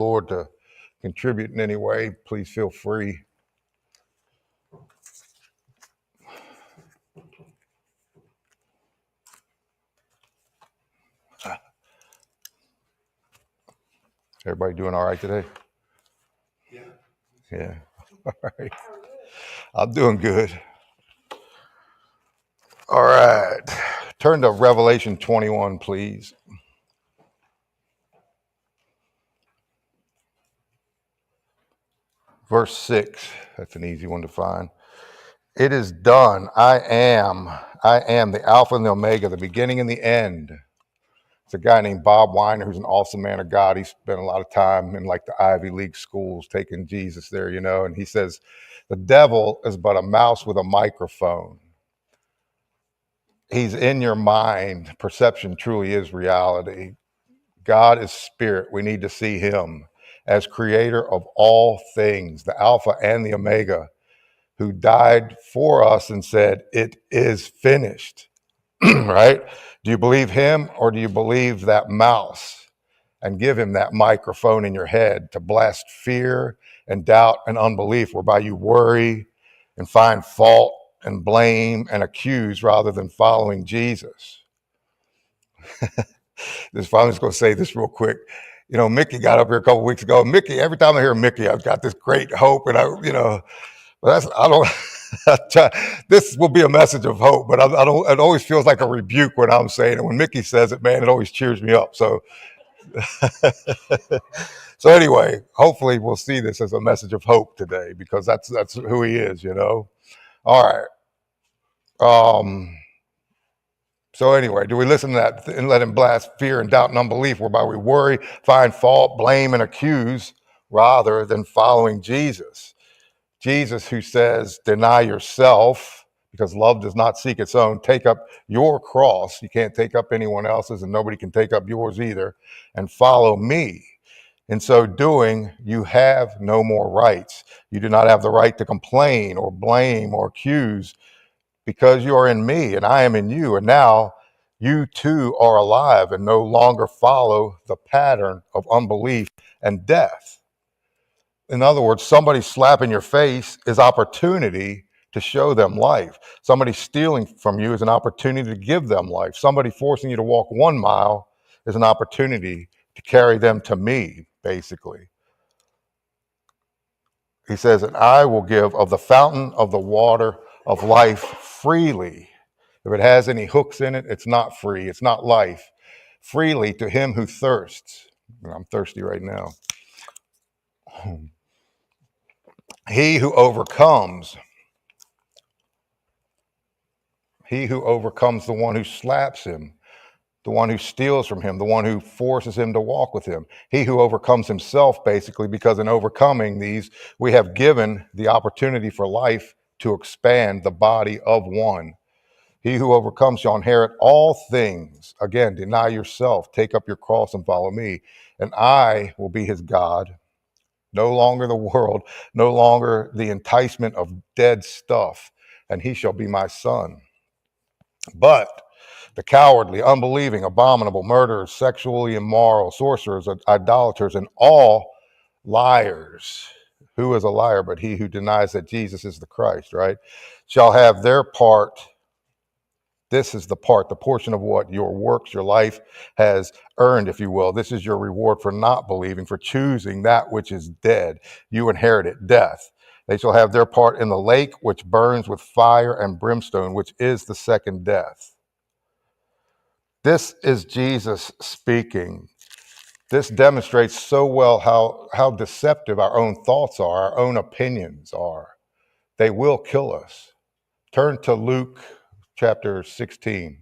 Lord to contribute in any way, please feel free. Everybody doing all right today? Yeah. All right. I'm doing good. All right. Turn to Revelation 21, please. Verse 6. That's an easy one to find. It is done. I am the Alpha and the Omega, the beginning and the end. It's a guy named Bob Weiner who's an awesome man of God. He spent a lot of time in like the Ivy League schools taking Jesus there, and he says, the devil is but a mouse with a microphone. He's in your mind. Perception truly is reality. God is spirit. We need to see him as creator of all things, the Alpha and the Omega, who died for us and said, it is finished, right? Do you believe him or do you believe that mouse? And give him that microphone in your head to blast fear and doubt and unbelief, whereby you worry and find fault and blame and accuse rather than following Jesus. I'm just going to say this real quick. Mickey got up here a couple weeks ago. Mickey, every time I hear Mickey, I've got this great hope, and this will be a message of hope, but I don't. It always feels like a rebuke when I'm saying it. When Mickey says it, man, it always cheers me up. So, so anyway, hopefully we'll see this as a message of hope today, because that's who he is. All right. So anyway, do we listen to that and let him blast fear and doubt and unbelief, whereby we worry, find fault, blame, and accuse, rather than following Jesus? Jesus, who says, deny yourself, because love does not seek its own. Take up your cross. You can't take up anyone else's, and nobody can take up yours either, and follow me. In so doing, you have no more rights. You do not have the right to complain or blame or accuse, because you are in me and I am in you. And now you too are alive and no longer follow the pattern of unbelief and death. In other words, somebody slapping your face is opportunity to show them life. Somebody stealing from you is an opportunity to give them life. Somebody forcing you to walk 1 mile is an opportunity to carry them to me, basically. He says, and I will give of the fountain of the water of life freely. If it has any hooks in it, it's not free. It's not life. Freely to him who thirsts. I'm thirsty right now. He who overcomes the one who slaps him, the one who steals from him, the one who forces him to walk with him. He who overcomes himself, basically, because in overcoming these, we have given the opportunity for life to expand the body of one. He who overcomes shall inherit all things. Again, deny yourself, take up your cross and follow me. And I will be his God. No longer the world, no longer the enticement of dead stuff. And he shall be my son. But the cowardly, unbelieving, abominable, murderers, sexually immoral, sorcerers, idolaters, and all liars. Who is a liar but he who denies that Jesus is the Christ, right? Shall have their part. This is the portion of what your works, your life has earned, if you will. This is your reward for not believing, for choosing that which is dead. You inherited death. They shall have their part in the lake which burns with fire and brimstone, which is the second death. This is Jesus speaking. This demonstrates so well how deceptive our own thoughts are, our own opinions are. They will kill us. Turn to Luke chapter 16.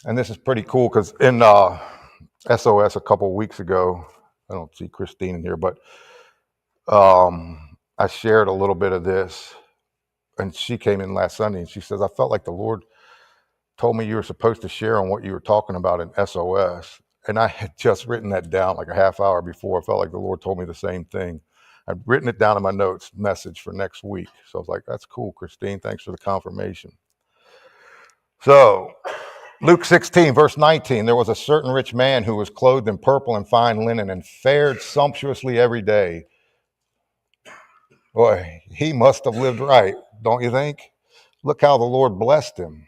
And this is pretty cool because in SOS a couple of weeks ago, I don't see Christine in here, but I shared a little bit of this, and she came in last Sunday and she says, I felt like the Lord told me you were supposed to share on what you were talking about in SOS. And I had just written that down like a half hour before. I felt like the Lord told me the same thing. I'd written it down in my notes, message for next week. So I was like, that's cool, Christine. Thanks for the confirmation. So Luke 16, verse 19, there was a certain rich man who was clothed in purple and fine linen and fared sumptuously every day. Boy, he must have lived right, don't you think? Look how the Lord blessed him.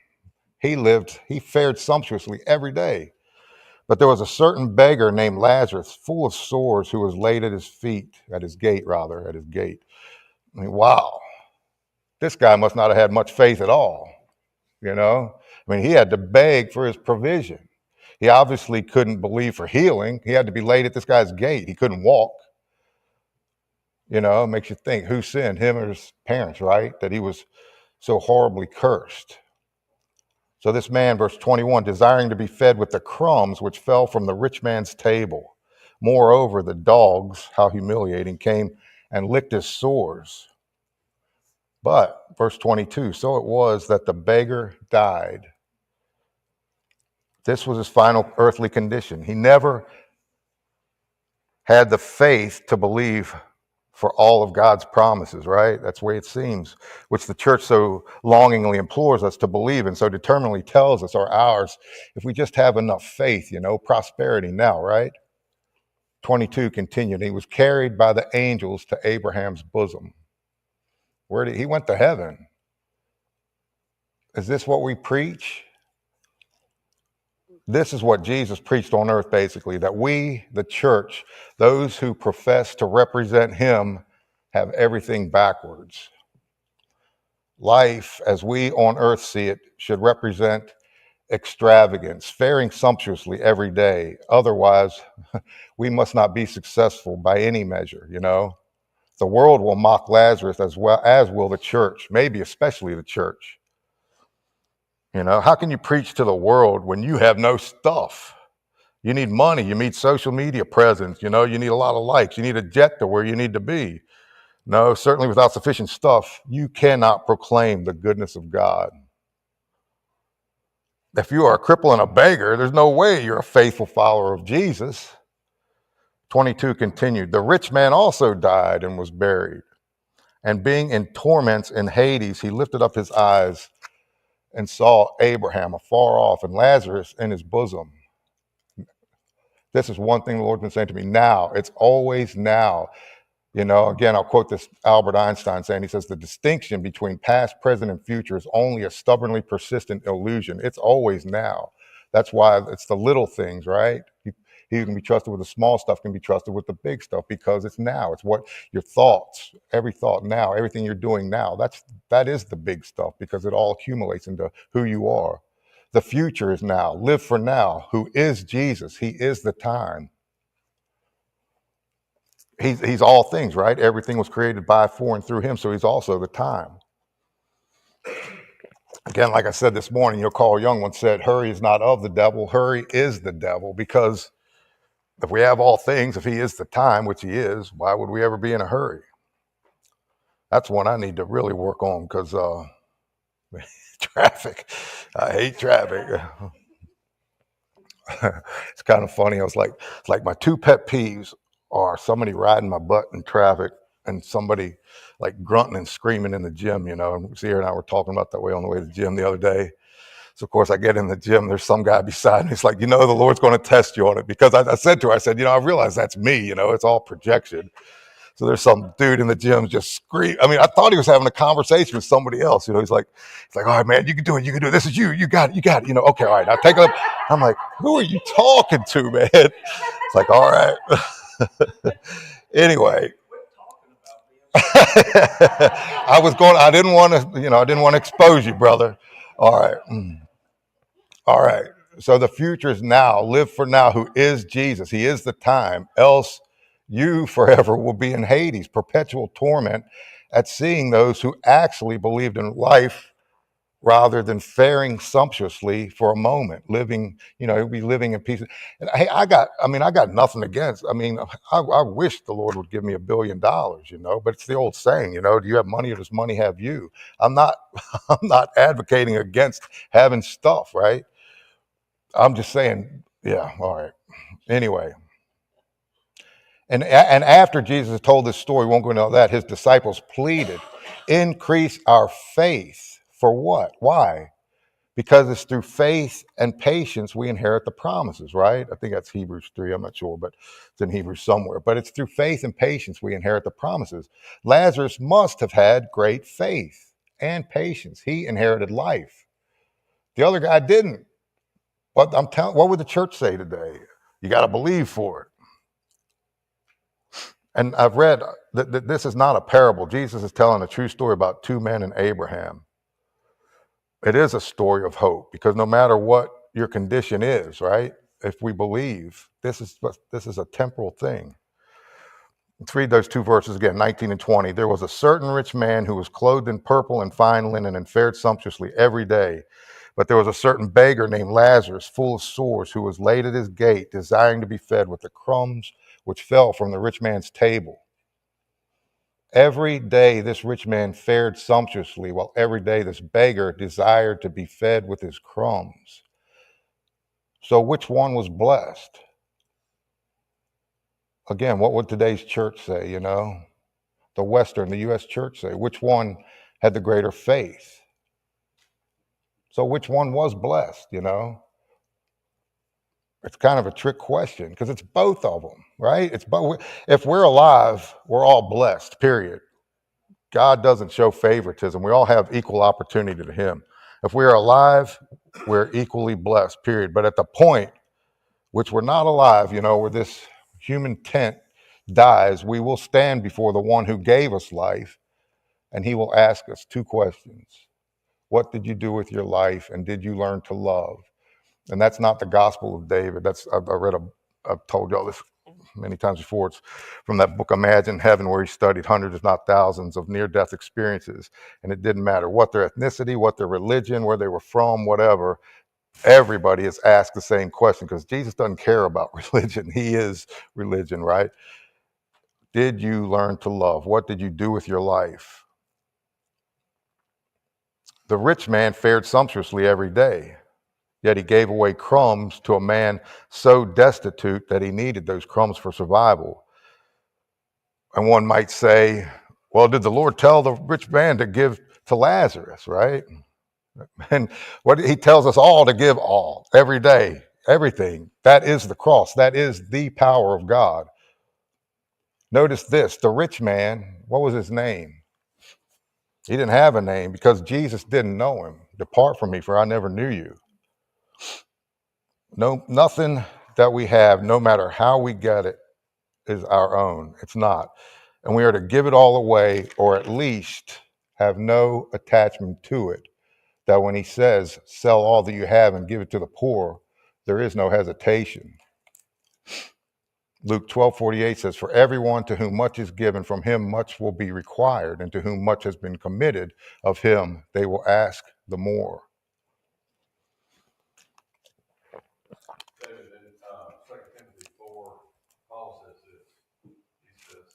He fared sumptuously every day. But there was a certain beggar named Lazarus, full of sores, who was laid at his gate. I mean, wow, this guy must not have had much faith at all, you know? I mean, he had to beg for his provision. He obviously couldn't believe for healing. He had to be laid at this guy's gate. He couldn't walk. You know, it makes you think, who sinned, him or his parents, right? That he was so horribly cursed. So this man, verse 21, desiring to be fed with the crumbs which fell from the rich man's table. Moreover, the dogs, how humiliating, came and licked his sores. But, verse 22, so it was that the beggar died. This was his final earthly condition. He never had the faith to believe for all of God's promises, right? That's the way it seems, which the church so longingly implores us to believe and so determinedly tells us are ours if we just have enough faith, prosperity now, right? 22 continued. He was carried by the angels to Abraham's bosom. He went to heaven. Is this what we preach? This is what Jesus preached on earth, basically, that we, the church, those who profess to represent him, have everything backwards. Life, as we on earth see it, should represent extravagance, faring sumptuously every day. Otherwise, we must not be successful by any measure, The world will mock Lazarus as well as will the church, maybe especially the church. How can you preach to the world when you have no stuff? You need money. You need social media presence. You need a lot of likes. You need a jet to where you need to be. No, certainly without sufficient stuff, you cannot proclaim the goodness of God. If you are a cripple and a beggar, there's no way you're a faithful follower of Jesus. 22 continued. The rich man also died and was buried. And being in torments in Hades, he lifted up his eyes and saw Abraham afar off and Lazarus in his bosom. This is one thing the Lord's been saying to me now. It's always now. Again, I'll quote this Albert Einstein saying, he says, the distinction between past, present, and future is only a stubbornly persistent illusion. It's always now. That's why it's the little things, right? He can be trusted with the small stuff, can be trusted with the big stuff because it's now. It's what your thoughts, every thought now, everything you're doing now. That is the big stuff because it all accumulates into who you are. The future is now. Live for now. Who is Jesus? He is the time. He's all things, right? Everything was created by, for, and through him, so he's also the time. Again, like I said this morning, Carl Jung once said, hurry is not of the devil, hurry is the devil, because if we have all things, if he is the time, which he is, why would we ever be in a hurry? That's one I need to really work on because traffic. I hate traffic. It's kind of funny. It's like my two pet peeves are somebody riding my butt in traffic and somebody like grunting and screaming in the gym, And Sierra and I were talking about that way on the way to the gym the other day. So, of course, I get in the gym. There's some guy beside me. It's like, the Lord's going to test you on it. Because I said to her, I realize that's me, it's all projection. So there's some dude in the gym just scream. I mean, I thought he was having a conversation with somebody else. He's like, all right, man, you can do it. You can do it. This is you. You got it. Okay, all right. Now take it up. I'm like, who are you talking to, man? It's like, all right. Anyway. I didn't want to expose you, brother. All right. All right. So the future is now. Live for now, who is Jesus. He is the time. Else you forever will be in Hades, perpetual torment at seeing those who actually believed in life rather than faring sumptuously for a moment, living, he'll be living in peace. And hey, I got nothing against. I wish the Lord would give me $1 billion, but it's the old saying, do you have money or does money have you? I'm not advocating against having stuff, right? I'm just saying, yeah, all right. Anyway. And after Jesus told this story, we won't go into all that, his disciples pleaded, increase our faith. For what? Why? Because it's through faith and patience we inherit the promises, right? I think that's Hebrews 3, I'm not sure, but it's in Hebrews somewhere. But it's through faith and patience we inherit the promises. Lazarus must have had great faith and patience. He inherited life. The other guy didn't. But what would the church say today? You got to believe for it. And I've read that this is not a parable. Jesus is telling a true story about two men and Abraham. It is a story of hope, because no matter what your condition is, right? If we believe, this is a temporal thing. Let's read those two verses again, 19 and 20. There was a certain rich man who was clothed in purple and fine linen and fared sumptuously every day. But there was a certain beggar named Lazarus, full of sores, who was laid at his gate, desiring to be fed with the crumbs which fell from the rich man's table. Every day this rich man fared sumptuously, while every day this beggar desired to be fed with his crumbs. So which one was blessed? Again, what would today's church say, the U.S. church say? Which one had the greater faith? So which one was blessed, It's kind of a trick question, because it's both of them, right? It's both. If we're alive, we're all blessed, period. God doesn't show favoritism. We all have equal opportunity to him. If we are alive, we're equally blessed, period. But at the point which we're not alive, where this human tent dies, we will stand before the one who gave us life, and he will ask us two questions. What did you do with your life, and did you learn to love? And that's not the gospel of David. I've told y'all this many times before. It's from that book, Imagine Heaven, where he studied hundreds, if not thousands, of near-death experiences. And it didn't matter what their ethnicity, what their religion, where they were from, whatever. Everybody is asked the same question, because Jesus doesn't care about religion. He is religion, right? Did you learn to love? What did you do with your life? The rich man fared sumptuously every day, yet he gave away crumbs to a man so destitute that he needed those crumbs for survival. And one might say, well, did the Lord tell the rich man to give to Lazarus, right? And what he tells us all to give all, every day, everything. That is the cross. That is the power of God. Notice this, the rich man, what was his name? He didn't have a name because Jesus didn't know him. Depart from me, for I never knew you. No, nothing that we have, no matter how we get it, is our own. It's not. And we are to give it all away, or at least have no attachment to it. That when he says, sell all that you have and give it to the poor, there is no hesitation. Luke 12:48 says, for everyone to whom much is given, from him much will be required, and to whom much has been committed, of him they will ask the more. David, in 2 Timothy 4, Paul says this. He says,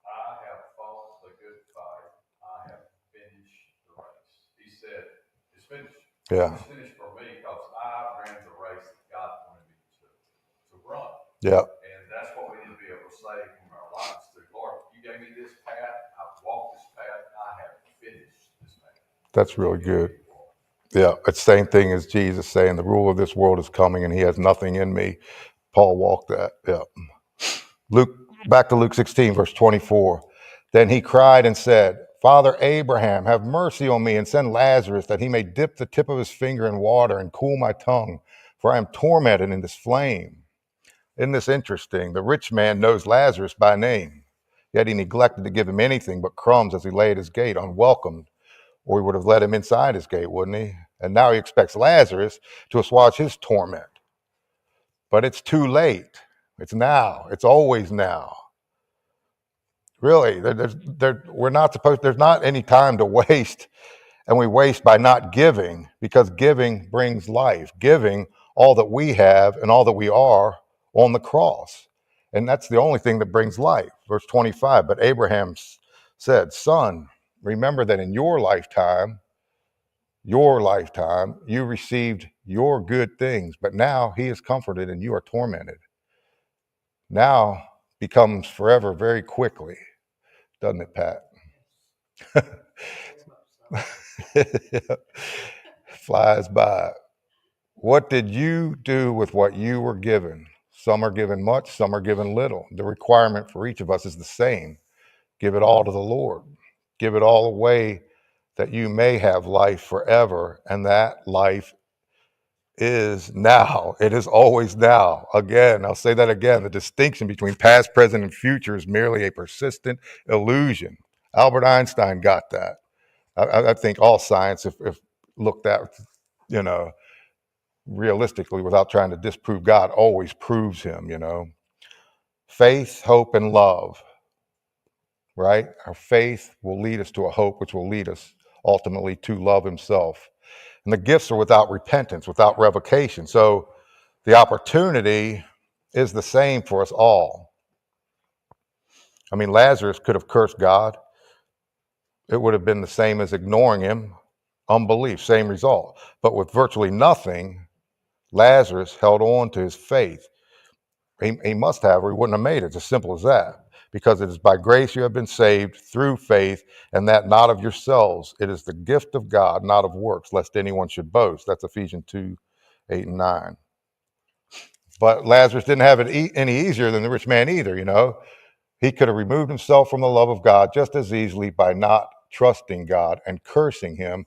I have fought the good fight. I have finished the race. He said, it's finished. Yeah. It's finished for me because I ran the race that God wanted me to run. Yeah. And that's what we need to be able to say from our lives to Lord, you gave me this path. I've walked this path. I have finished this path. That's really good. Yeah, it's the same thing as Jesus saying, the ruler of this world is coming and he has nothing in me. Paul walked that. Yeah. Back to Luke 16, verse 24. Then he cried and said, Father Abraham, have mercy on me and send Lazarus that he may dip the tip of his finger in water and cool my tongue, for I am tormented in this flame. Isn't this interesting? The rich man knows Lazarus by name, yet he neglected to give him anything but crumbs as he lay at his gate, unwelcomed, or he would have let him inside his gate, wouldn't he? And now he expects Lazarus to assuage his torment. But it's too late. It's now. It's always now. Really, we're not supposed. There's not any time to waste, and we waste by not giving, because giving brings life. Giving all that we have and all that we are on the cross, and that's the only thing that brings life. Verse 25. But Abraham said, "Son, remember that in your lifetime, you received your good things, but now he is comforted and you are tormented." Now becomes forever very quickly, doesn't it, Pat? flies by. What did you do with what you were given? Some are given much, some are given little. The requirement for each of us is the same. Give it all to the Lord. Give it all away that you may have life forever. And that life is now. It is always now. Again, I'll say that again. The distinction between past, present, and future is merely a persistent illusion. Albert Einstein got that. I think all science, if looked at, you know, realistically without trying to disprove God, always proves him, you know. Faith, hope, and love, right? Our faith will lead us to a hope, which will lead us ultimately to love himself. And the gifts are without repentance, without revocation. So the opportunity is the same for us all. I mean, Lazarus could have cursed God. It would have been the same as ignoring him, unbelief, same result. But with virtually nothing, Lazarus held on to his faith. He must have, or he wouldn't have made it. It's as simple as that. Because it is by grace you have been saved through faith, and that not of yourselves. It is the gift of God, not of works, lest anyone should boast. That's Ephesians 2:8 and 9. But Lazarus didn't have it any easier than the rich man either, you know. He could have removed himself from the love of God just as easily by not trusting God and cursing him,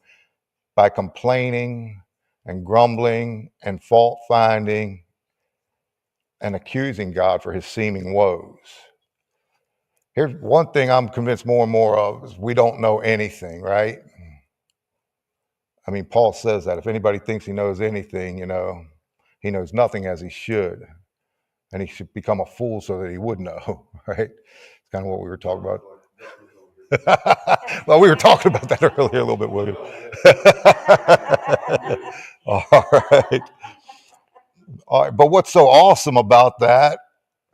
by complaining and grumbling and fault finding and accusing God for his seeming woes. Here's one thing I'm convinced more and more of is we don't know anything, right? I mean, Paul says that if anybody thinks he knows anything, you know, he knows nothing as he should. And he should become a fool so that he would know, right? It's kind of what we were talking about. Well, we were talking about that earlier a little bit, William. All right. All right. But what's so awesome about that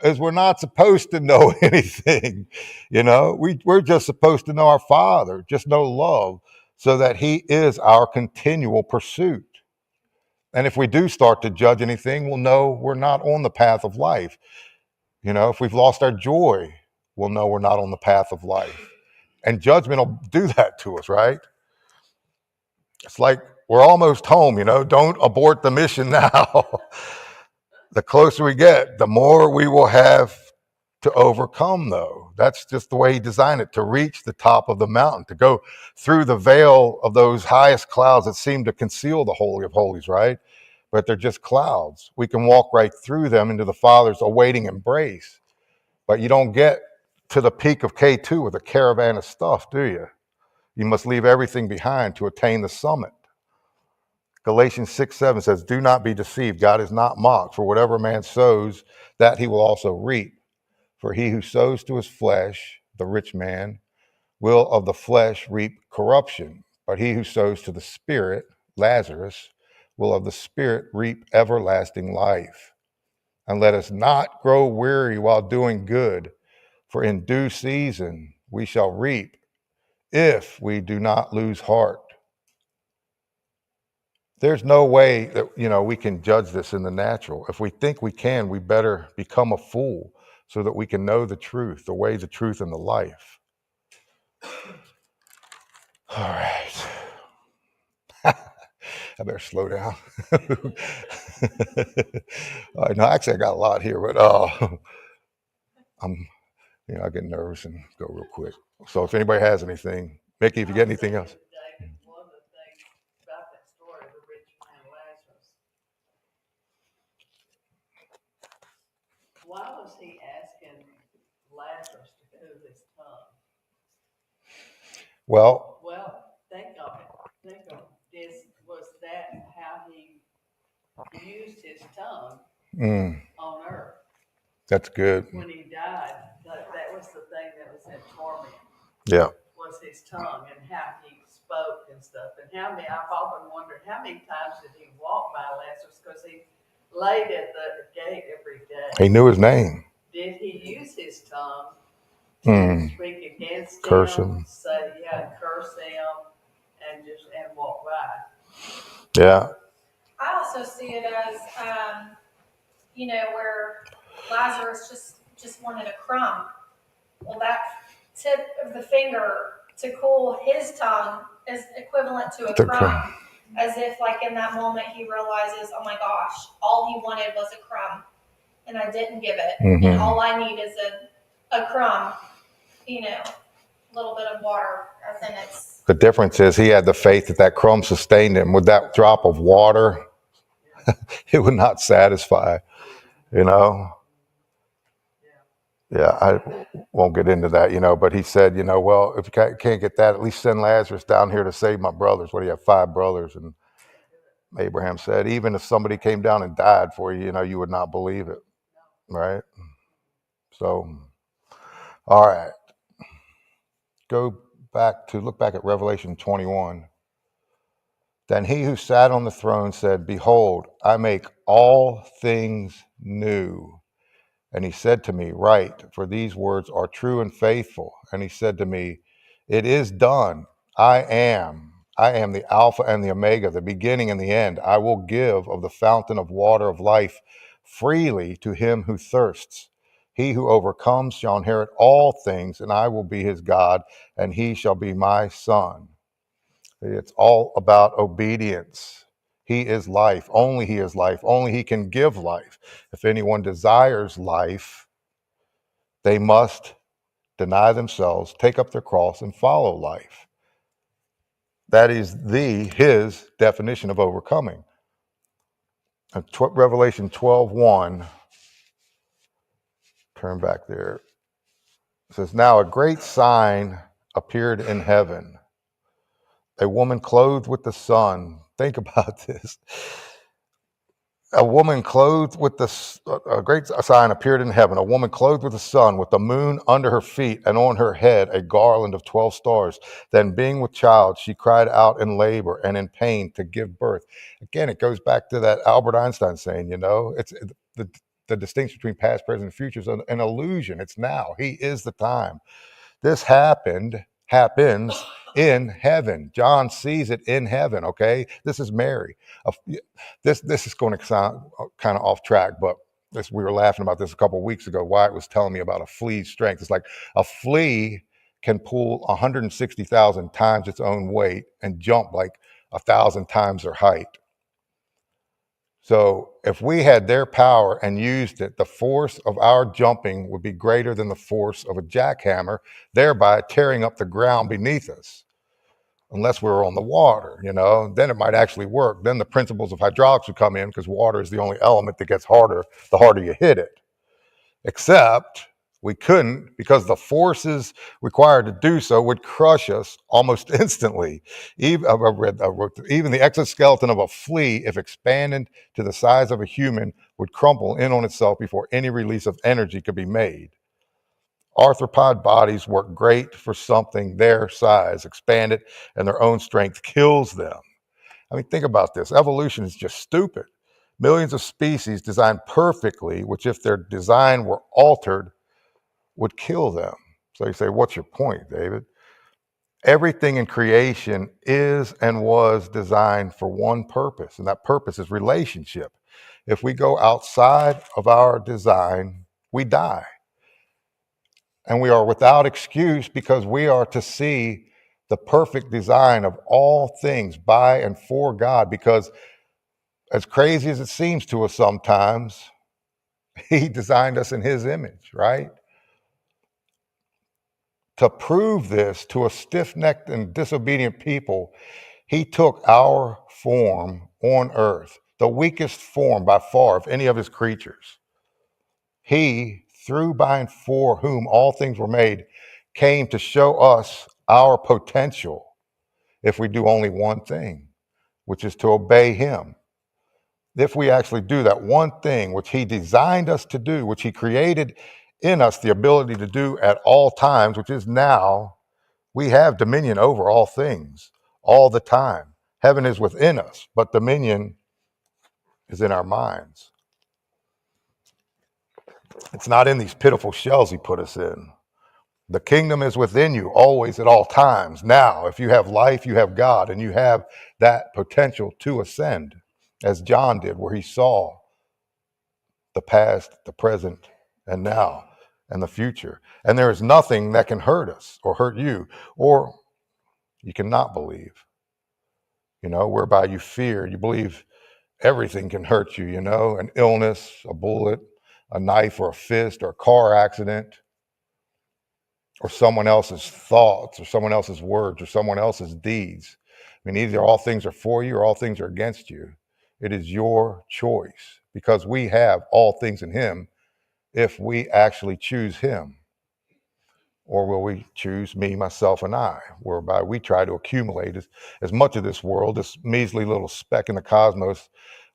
is we're not supposed to know anything. You know, we're just supposed to know our Father, just know love, so that he is our continual pursuit. And if we do start to judge anything, we'll know we're not on the path of life. You know, if we've lost our joy, we'll know we're not on the path of life. And judgment will do that to us, right? It's like we're almost home, you know, don't abort the mission now. The closer we get, the more we will have to overcome, though. That's just the way he designed it, to reach the top of the mountain, to go through the veil of those highest clouds that seem to conceal the Holy of Holies, right? But they're just clouds. We can walk right through them into the Father's awaiting embrace. But you don't get to the peak of K2 with a caravan of stuff, do you? You must leave everything behind to attain the summit. Galatians 6:7 says, do not be deceived. God is not mocked. For whatever man sows, that he will also reap. For he who sows to his flesh, the rich man, will of the flesh reap corruption. But he who sows to the Spirit, Lazarus, will of the Spirit reap everlasting life. And let us not grow weary while doing good, for in due season we shall reap if we do not lose heart. There's no way that, you know, we can judge this in the natural. If we think we can, we better become a fool so that we can know the truth, the way, the truth, and the life. All right. I better slow down. No, actually, I got a lot here, but I get nervous and go real quick. So if anybody has anything, Mickey, if you get anything else. One of the things about that story, the rich man Lazarus, why was he asking Lazarus to cool his tongue? Well, think of it. Was that how he used his tongue on earth? That's good. When he died, that was the thing that was in torment. Yeah. Was his tongue and how he spoke and stuff. And I've often wondered how many times did he walk by Lazarus, because he laid at the gate every day. He knew his name. Did he use his tongue to speak against curse him, curse him, and walk by? Yeah. I also see it as, where Lazarus just wanted a crumb. Well, that tip of the finger to cool his tongue is equivalent to a crumb. As if like in that moment he realizes, oh my gosh, all he wanted was a crumb and I didn't give it. And Mhm. all I need is a crumb, a little bit of water, and then it's The difference is he had the faith that that crumb sustained him. With that drop of water, it would not satisfy, you know? Yeah, I won't get into that, but he said, well, if you can't get that, at least send Lazarus down here to save my brothers. What do you have, 5 brothers? And Abraham said, even if somebody came down and died for you, you would not believe it, right? So, all right. Look back at Revelation 21. Then he who sat on the throne said, behold, I make all things new. And he said to me, write, for these words are true and faithful. And he said to me, it is done. I am the Alpha and the Omega, the beginning and the end. I will give of the fountain of water of life freely to him who thirsts. He who overcomes shall inherit all things, and I will be his God, and he shall be my son. It's all about obedience. He is life. Only he is life. Only he can give life. If anyone desires life, they must deny themselves, take up their cross, and follow life. That is his definition of overcoming. Revelation 12:1. Turn back there. It says, now a great sign appeared in heaven. A woman clothed with the sun. Think about this. A woman clothed with a great sign appeared in heaven. A woman clothed with the sun, with the moon under her feet, and on her head a garland of 12 stars. Then, being with child, she cried out in labor and in pain to give birth. Again, it goes back to that Albert Einstein saying, it's the distinction between past, present, and future is an illusion. It's now. He is the time. This happens in heaven. John sees it in heaven, okay? This is Mary. This is going to sound kind of off track, but we were laughing about this a couple of weeks ago. Wyatt was telling me about a flea's strength. It's like a flea can pull 160,000 times its own weight and jump like 1,000 times their height. So if we had their power and used it, the force of our jumping would be greater than the force of a jackhammer, thereby tearing up the ground beneath us. Unless we were on the water, then it might actually work. Then the principles of hydraulics would come in because water is the only element that gets harder the harder you hit it. Except we couldn't, because the forces required to do so would crush us almost instantly. Even the exoskeleton of a flea, if expanded to the size of a human, would crumple in on itself before any release of energy could be made. Arthropod bodies work great for something their size. Expanded and their own strength kills them. I mean, think about this. Evolution is just stupid. Millions of species designed perfectly, which if their design were altered, would kill them. So you say, what's your point, David? Everything in creation is and was designed for one purpose, and that purpose is relationship. If we go outside of our design, we die. And we are without excuse because we are to see the perfect design of all things by and for God. Because as crazy as it seems to us sometimes, he designed us in his image, right? To prove this to a stiff-necked and disobedient people, he took our form on earth, the weakest form by far of any of his creatures. He, through, by, and for whom all things were made, came to show us our potential if we do only one thing, which is to obey him. If we actually do that one thing which he designed us to do, which he created in us the ability to do at all times, which is now, we have dominion over all things all the time. Heaven is within us, but dominion is in our minds. It's not in these pitiful shells he put us in. The kingdom is within you always at all times. Now, if you have life, you have God, and you have that potential to ascend, as John did, where he saw the past, the present, and now, and the future. And there is nothing that can hurt us or hurt you, or you cannot believe. whereby you fear, you believe everything can hurt you, an illness, a bullet, a knife or a fist or a car accident or someone else's thoughts or someone else's words or someone else's deeds. I mean, either all things are for you or all things are against you. It is your choice because we have all things in him if we actually choose him. Or will we choose me, myself, and I, whereby we try to accumulate as much of this world, this measly little speck in the cosmos,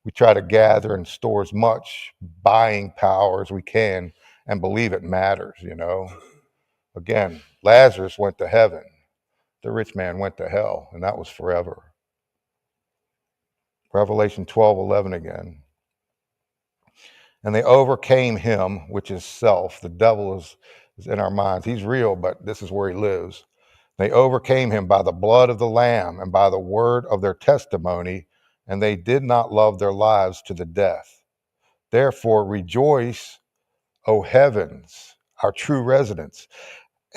we try to gather and store as much buying power as we can and believe it matters, Again, Lazarus went to heaven. The rich man went to hell, and that was forever. Revelation 12:11 again. And they overcame him, which is self. The devil is in our minds. He's real, but this is where he lives. They overcame him by the blood of the Lamb and by the word of their testimony, and they did not love their lives to the death. Therefore, rejoice, O heavens, our true residents,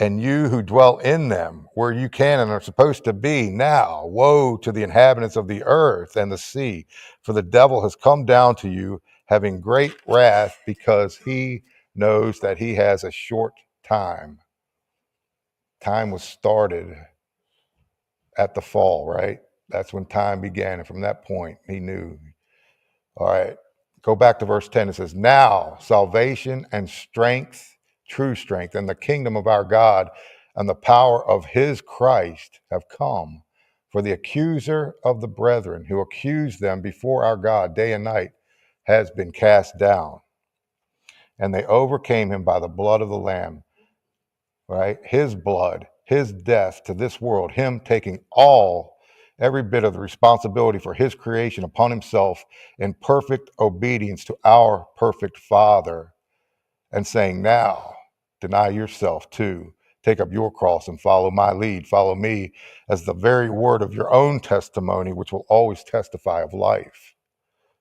and you who dwell in them, where you can and are supposed to be now. Woe to the inhabitants of the earth and the sea, for the devil has come down to you, having great wrath, because he knows that he has a short time. Time was started at the fall, right? That's when time began. And from that point, he knew. All right, go back to verse 10. It says, now salvation and strength, true strength, and the kingdom of our God and the power of his Christ have come. For the accuser of the brethren who accused them before our God day and night has been cast down. And they overcame him by the blood of the Lamb, right? His blood, his death to this world, him taking every bit of the responsibility for his creation upon himself in perfect obedience to our perfect Father, and saying, now deny yourself too. Take up your cross and follow my lead. Follow me as the very word of your own testimony, which will always testify of life.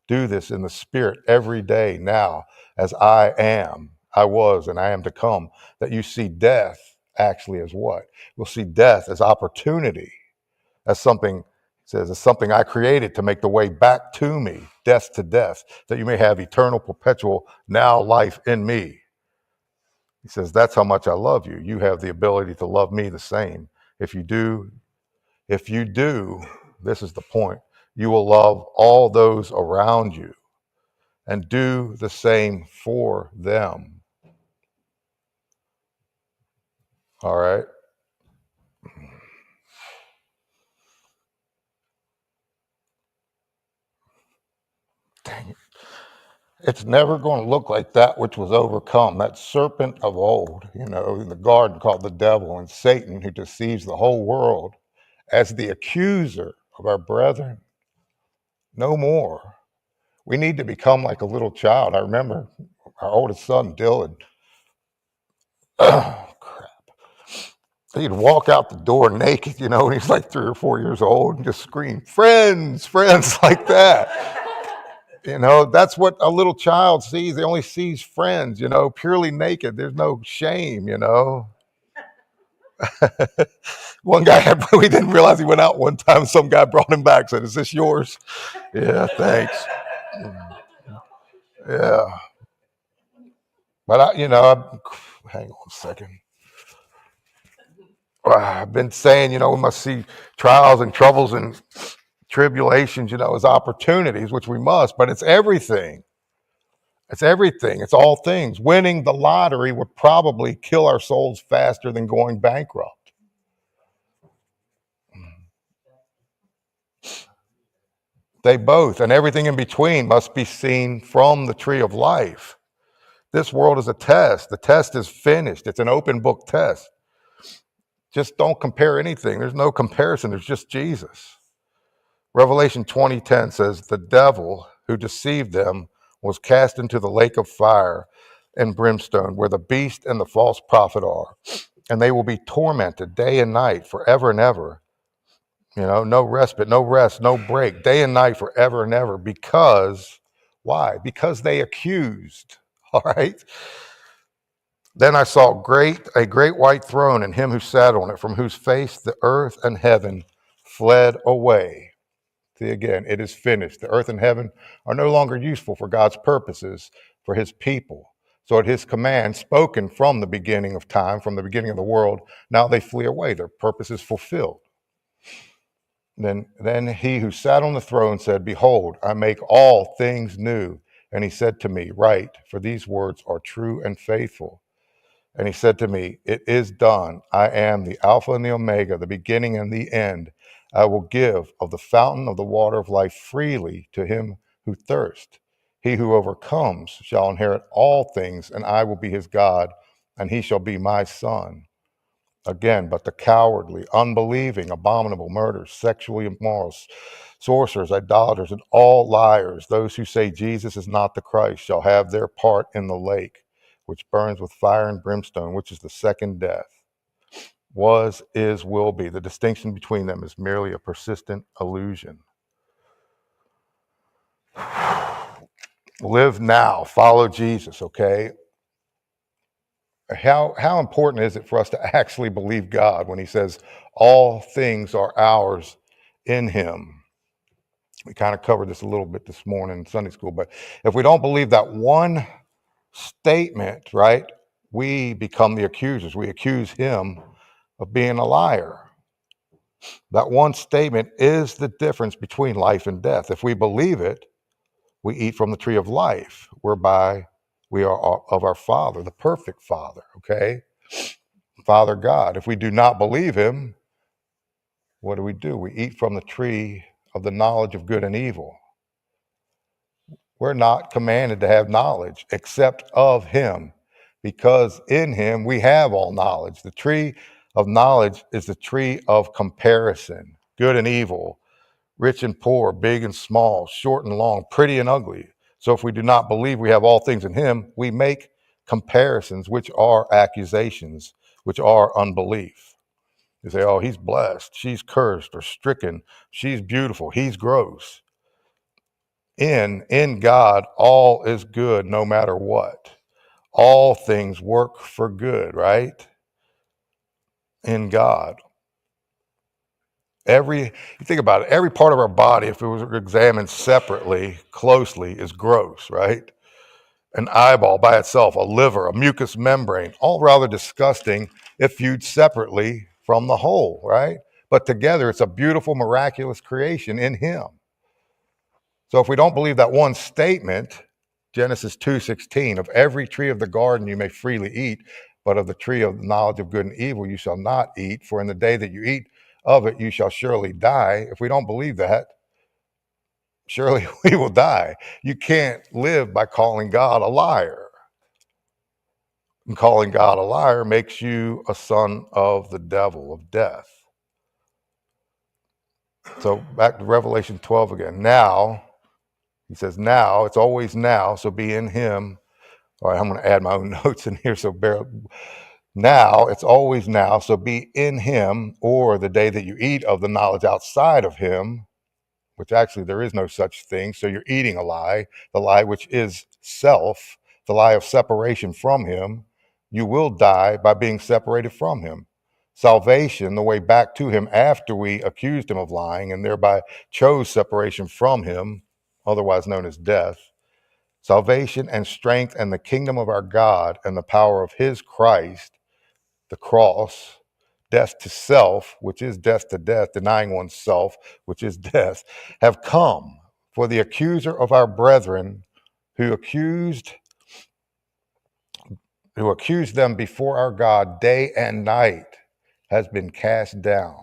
Do this in the Spirit every day now, as I was, and I am to come, that you see death actually as what? We'll see death as opportunity, as something, it says, as something I created to make the way back to me, death to death, that you may have eternal, perpetual now life in me. He says, that's how much I love you. You have the ability to love me the same. If you do, this is the point, you will love all those around you and do the same for them. All right. Dang it. It's never going to look like that which was overcome, that serpent of old, in the garden called the devil and Satan, who deceives the whole world as the accuser of our brethren. No more. We need to become like a little child. I remember our oldest son, Dylan. Oh, crap. He'd walk out the door naked, and he's like 3 or 4 years old and just scream, friends, friends, like that. That's what a little child sees. They only sees friends, purely naked. There's no shame, One guy, we didn't realize he went out one time. Some guy brought him back, said, is this yours? Yeah, thanks. Yeah. But hang on a second. I've been saying, we must see trials and troubles and tribulations, as opportunities, which we must, but it's everything. It's everything. It's all things. Winning the lottery would probably kill our souls faster than going bankrupt. They both, and everything in between, must be seen from the tree of life. This world is a test. The test is finished. It's an open book test. Just don't compare anything. There's no comparison. There's just Jesus. Revelation 20:10 says, the devil who deceived them was cast into the lake of fire and brimstone, where the beast and the false prophet are. And they will be tormented day and night forever and ever. No respite, no rest, no break, day and night forever and ever. Because, why? Because they accused. All right? Then I saw a great white throne and him who sat on it, from whose face the earth and heaven fled away. See again, it is finished. The earth and heaven are no longer useful for God's purposes for his people. So at his command, spoken from the beginning of time, from the beginning of the world, now they flee away. Their purpose is fulfilled. Then he who sat on the throne said, behold, I make all things new. And he said to me, write, for these words are true and faithful. And he said to me, it is done. I am the Alpha and the Omega, the beginning and the end. I will give of the fountain of the water of life freely to him who thirsts. He who overcomes shall inherit all things, and I will be his God, and he shall be my son. Again, but the cowardly, unbelieving, abominable, murderers, sexually immoral, sorcerers, idolaters, and all liars, those who say Jesus is not the Christ, shall have their part in the lake, which burns with fire and brimstone, which is the second death. Was, is, will be. The distinction between them is merely a persistent illusion. Live now. Follow Jesus, okay? How important is it for us to actually believe God when he says all things are ours in him? We kind of covered this a little bit this morning in Sunday school, but if we don't believe that one statement, right, we become the accusers. We accuse him of being a liar. That one statement is the difference between life and death. If we believe it, we eat from the tree of life, whereby we are of our Father, the perfect Father, okay? Father God. If we do not believe him, what do? We eat from the tree of the knowledge of good and evil. We're not commanded to have knowledge except of him, because in him we have all knowledge. The tree of knowledge is the tree of comparison, good and evil, rich and poor, big and small, short and long, pretty and ugly. So if we do not believe we have all things in him, we make comparisons, which are accusations, which are unbelief. You say, oh, he's blessed, she's cursed or stricken, she's beautiful, he's gross. In God, all is good no matter what. All things work for good, right? In God. You think about it, every part of our body, if it was examined separately, closely, is gross, right? An eyeball by itself, a liver, a mucous membrane, all rather disgusting if viewed separately from the whole, right? But together, it's a beautiful, miraculous creation in him. So if we don't believe that one statement, Genesis 2:16, of every tree of the garden you may freely eat, but of the tree of the knowledge of good and evil you shall not eat, for in the day that you eat of it you shall surely die. If we don't believe that, surely we will die. You can't live by calling God a liar. And calling God a liar makes you a son of the devil, of death. So back to Revelation 12 again. Now, he says, now, it's always now, so be in him. All right, I'm going to add my own notes in here, so now, it's always now, so be in him, or the day that you eat of the knowledge outside of him, which actually there is no such thing, so you're eating a lie, the lie which is self, the lie of separation from him. You will die by being separated from him. Salvation, the way back to him after we accused him of lying and thereby chose separation from him, otherwise known as death. Salvation and strength and the kingdom of our God and the power of his Christ, the cross, death to self, which is death to death, denying oneself, which is death, have come. For the accuser of our brethren who accused them before our God day and night has been cast down.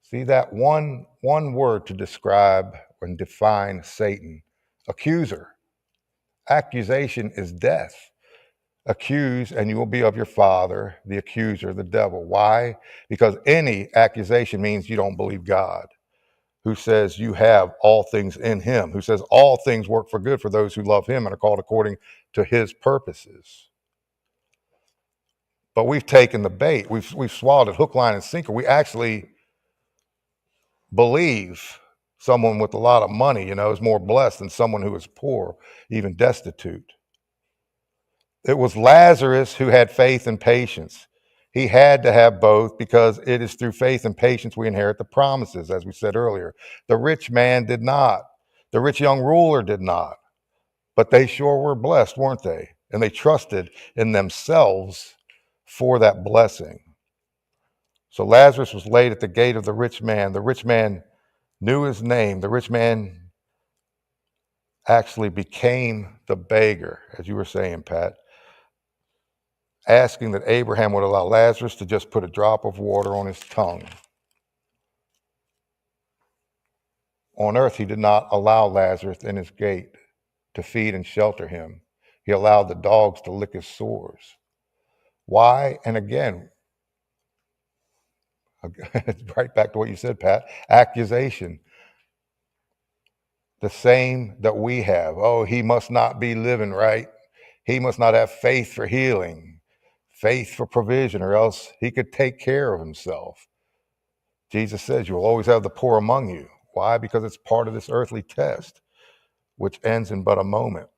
See that one word to describe and define Satan. Accuser. Accusation is death. Accuse and you will be of your father, the accuser, the devil. Why? Because any accusation means you don't believe God, who says you have all things in him, who says all things work for good for those who love him and are called according to his purposes. But we've taken the bait. We've swallowed it hook, line, and sinker. We actually believe someone with a lot of money, is more blessed than someone who is poor, even destitute. It was Lazarus who had faith and patience. He had to have both because it is through faith and patience we inherit the promises, as we said earlier. The rich man did not. The rich young ruler did not. But they sure were blessed, weren't they? And they trusted in themselves for that blessing. So Lazarus was laid at the gate of the rich man. The rich man knew his name. The rich man actually became the beggar, as you were saying, Pat, asking that Abraham would allow Lazarus to just put a drop of water on his tongue. On earth, he did not allow Lazarus in his gate to feed and shelter him. He allowed the dogs to lick his sores. Why? And again, right back to what you said, Pat, accusation. The same that we have. Oh, he must not be living right. He must not have faith for healing, faith for provision, or else he could take care of himself. Jesus says you will always have the poor among you. Why? Because it's part of this earthly test, which ends in but a moment.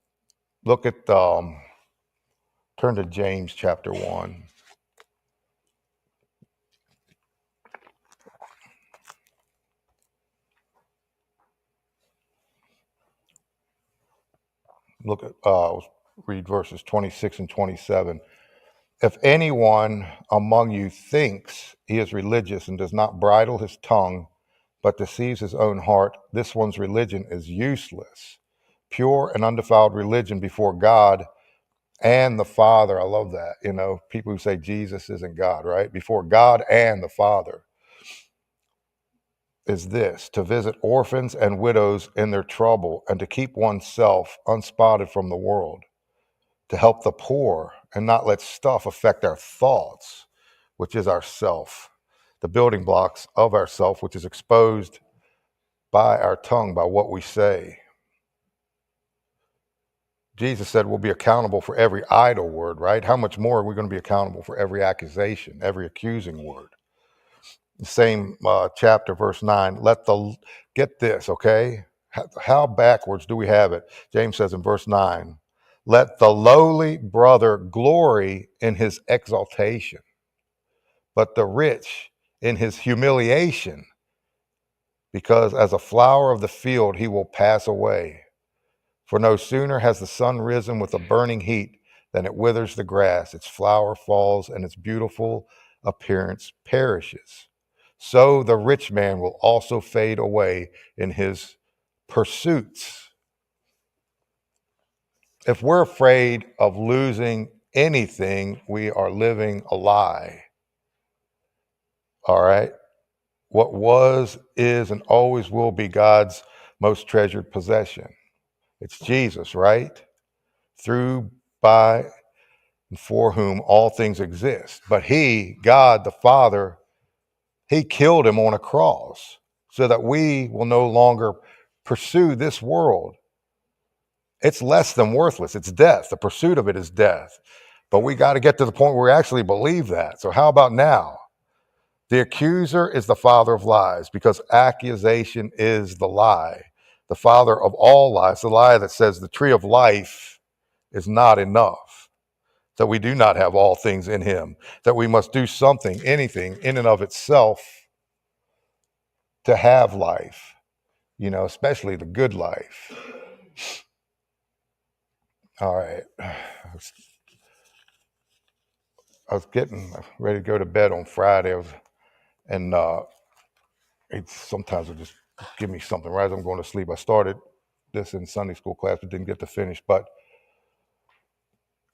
Look at, turn to James chapter 1. Look at, read verses 26 and 27. If anyone among you thinks he is religious and does not bridle his tongue, but deceives his own heart, this one's religion is useless. Pure and undefiled religion before God and the Father. I love that. You know, people who say Jesus isn't God, right? Before God and the Father is this: to visit orphans and widows in their trouble and to keep oneself unspotted from the world, to help the poor and not let stuff affect our thoughts, which is our self, the building blocks of our self, which is exposed by our tongue, by what we say. Jesus said we'll be accountable for every idle word, right? How much more are we going to be accountable for every accusation, every accusing word? The same chapter, verse 9. Get this, okay? How backwards do we have it? James says in verse 9, let the lowly brother glory in his exaltation, but the rich in his humiliation, because as a flower of the field he will pass away. For no sooner has the sun risen with a burning heat than it withers the grass, its flower falls, and its beautiful appearance perishes. So the rich man will also fade away in his pursuits. If we're afraid of losing anything, we are living a lie. All right? What was, is, and always will be God's most treasured possession. It's Jesus, right? Through, by, and for whom all things exist. But he, God the Father, he killed him on a cross so that we will no longer pursue this world. It's less than worthless. It's death. The pursuit of it is death. But we got to get to the point where we actually believe that. So how about now? The accuser is the father of lies because accusation is the lie. The father of all lies, the lie that says the tree of life is not enough, that we do not have all things in him, that we must do something, anything in and of itself to have life, you know, especially the good life. All right. I was getting ready to go to bed on Friday, and sometimes it just give me something right as I'm going to sleep. I started this in Sunday school class, but didn't get to finish. But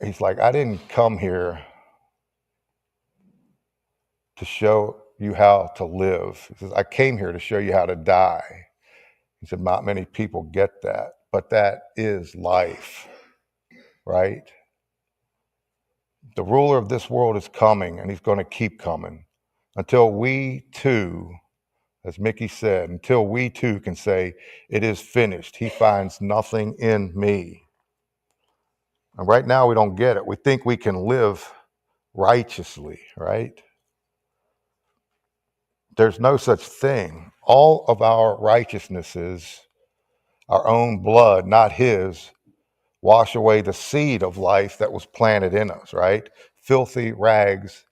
he's like, I didn't come here to show you how to live. He says, I came here to show you how to die. He said, not many people get that, but that is life, right? The ruler of this world is coming, and he's going to keep coming until we too, as Mickey said, until we too can say, it is finished. He finds nothing in me. And right now we don't get it. We think we can live righteously, right? There's no such thing. All of our righteousnesses, our own blood, not his, wash away the seed of life that was planted in us, right? Filthy rags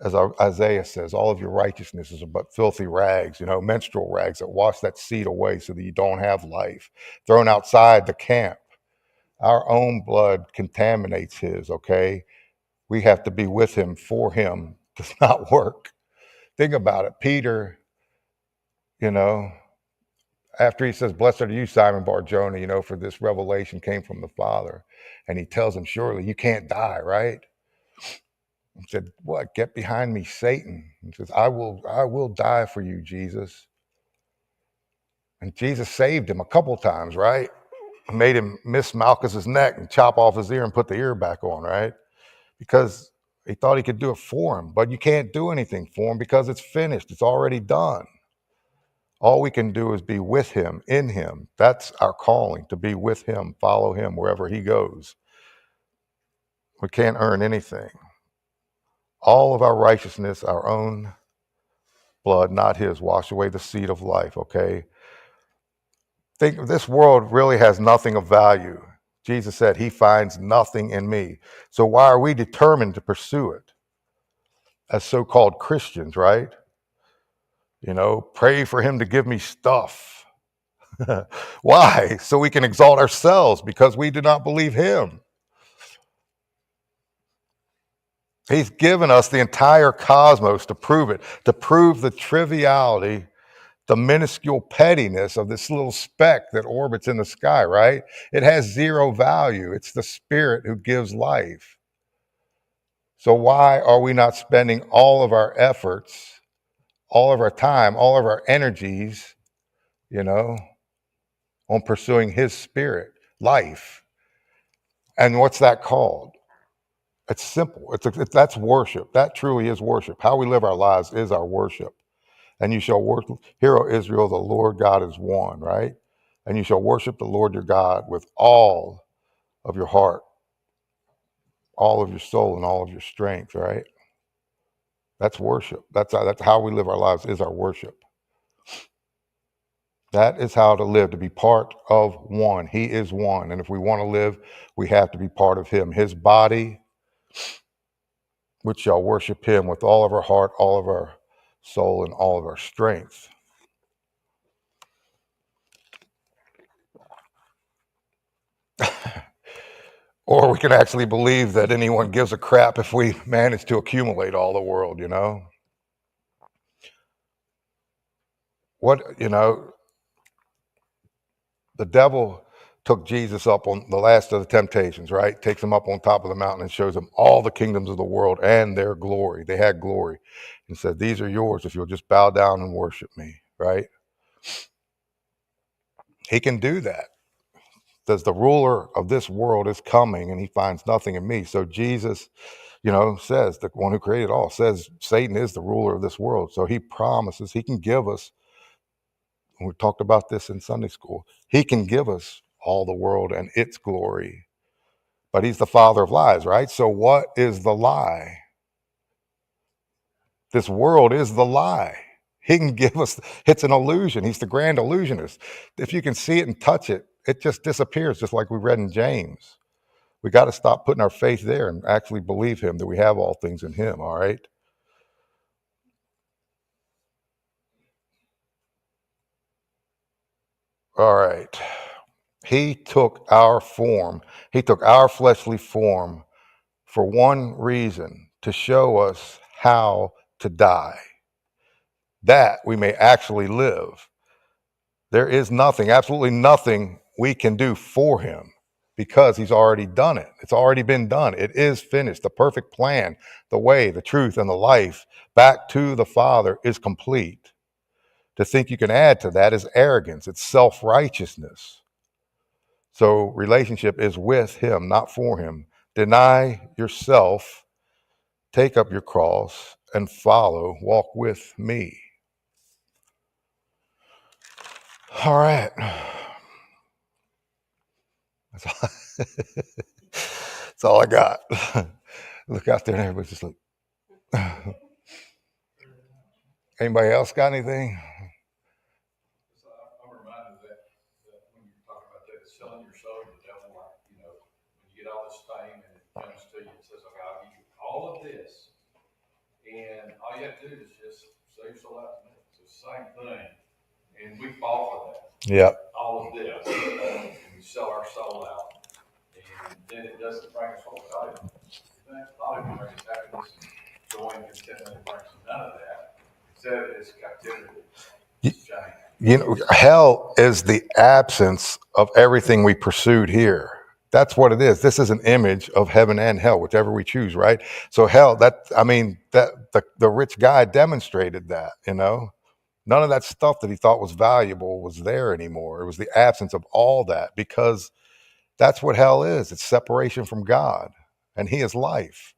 as Isaiah says, all of your righteousnesses are but filthy rags, menstrual rags that wash that seed away so that you don't have life, thrown outside the camp. Our own blood contaminates his, okay? We have to be with him for him. Does not work. Think about it. Peter, you know, after he says, "Blessed are you, Simon Bar-Jonah, for this revelation came from the Father." And he tells him, "Surely you can't die, right?" He said, "What? Get behind me, Satan." He says, I will die for you, Jesus. And Jesus saved him a couple times, right? Made him miss Malchus's neck and chop off his ear and put the ear back on, right? Because he thought he could do it for him. But you can't do anything for him because it's finished. It's already done. All we can do is be with him, in him. That's our calling, to be with him, follow him wherever he goes. We can't earn anything. All of our righteousness, our own blood, not his, wash away the seed of life, okay? Think this world really has nothing of value. Jesus said he finds nothing in me. So why are we determined to pursue it as so-called Christians, right? Pray for him to give me stuff. Why? So we can exalt ourselves because we do not believe him. He's given us the entire cosmos to prove it, to prove the triviality, the minuscule pettiness of this little speck that orbits in the sky, right? It has zero value. It's the Spirit who gives life. So why are we not spending all of our efforts, all of our time, all of our energies, on pursuing his Spirit, life? And what's that called? It's simple. That's worship. That truly is worship. How we live our lives is our worship. And you shall worship, hear, O Israel, the Lord God is one, right? And you shall worship the Lord your God with all of your heart, all of your soul, and all of your strength, right? That's worship. That's how we live our lives, is our worship. That is how to live, to be part of one. He is one. And if we want to live, we have to be part of him. His body, which shall worship him with all of our heart, all of our soul, and all of our strength. Or we can actually believe that anyone gives a crap if we manage to accumulate all the world, What, the devil took Jesus up on the last of the temptations, right? Takes him up on top of the mountain and shows him all the kingdoms of the world and their glory. They had glory. And said, "These are yours if you'll just bow down and worship me," right? He can do that. Says the ruler of this world is coming and he finds nothing in me. So Jesus, says, the one who created all, says Satan is the ruler of this world. So he promises he can give us, and we talked about this in Sunday school, he can give us all the world and its glory. But he's the father of lies, right? So what is the lie? This world is the lie. He can give us, it's an illusion. He's the grand illusionist. If you can see it and touch it, it just disappears, just like we read in James. We got to stop putting our faith there and actually believe him, that we have all things in him, all right? All right. He took our form. He took our fleshly form for one reason, to show us how to die, that we may actually live. There is nothing, absolutely nothing we can do for him because he's already done it. It's already been done. It is finished. The perfect plan, the way, the truth, and the life back to the Father is complete. To think you can add to that is arrogance. It's self-righteousness. So relationship is with him, not for him. Deny yourself, take up your cross, and follow, walk with me. All right. That's all I got. Look out there and everybody's just like, anybody else got anything? So I'm reminded that when you talk about that, selling your soul to the devil, like, when you get all this fame and it comes to you, it says, okay, I'll give you all of this, and And all you have to do is just sell your soul out to me. It's the same thing. And we fall for that. Yep. All of this. And we sell our soul out. And then it doesn't bring us what we thought it would. It thought it would bring us happiness, joy, and contentment. It brings us none of that. Instead, it's captivity. It's shame. You know, hell is the absence of everything we pursued here. That's what it is. This is an image of heaven and hell, whichever we choose, right? So hell, the rich guy demonstrated that, you know. None of that stuff that he thought was valuable was there anymore. It was the absence of all that, because that's what hell is. It's separation from God, and he is life.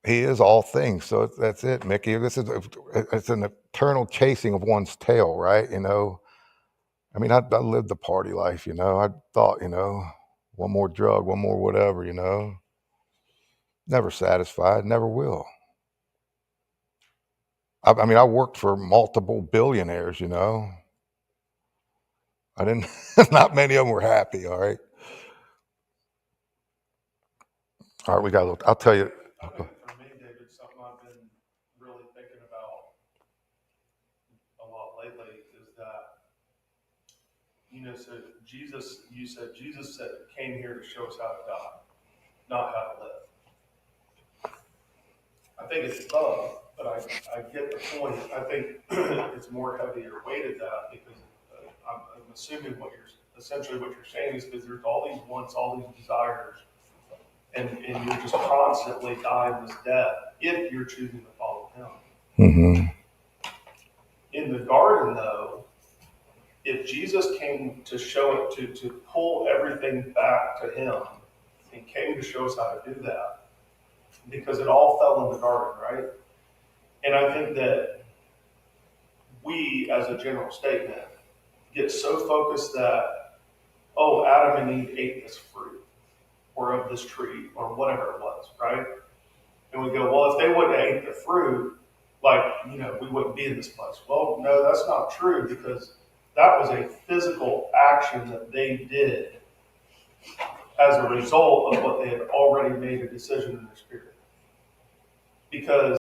He is all things. So that's it, Mickey. It's an eternal chasing of one's tail, right? You know, I mean, I lived the party life, you know. I thought, you know, one more drug, one more whatever, you know. Never satisfied, never will. I mean, I worked for multiple billionaires, you know. I didn't, not many of them were happy, all right? All right, we got a little, I'll tell you. I think for me, David, something I've been really thinking about a lot lately is that, you know, so you said Jesus came here to show us how to die, not how to live. I think it's both, but I get the point. I think it's more heavier weighted that because I'm assuming essentially what you're saying is because there's all these wants, all these desires, and you're just constantly dying this death if you're choosing to follow him. Mm-hmm. In the garden, though, if Jesus came to show it, to pull everything back to him, and came to show us how to do that, because it all fell in the garden, right? And I think that we, as a general statement, get so focused that, oh, Adam and Eve ate this fruit, or of this tree, or whatever it was, right? And we go, well, if they wouldn't have ate the fruit, like, you know, we wouldn't be in this place. Well, no, that's not true, because that was a physical action that they did as a result of what they had already made a decision in their spirit. Because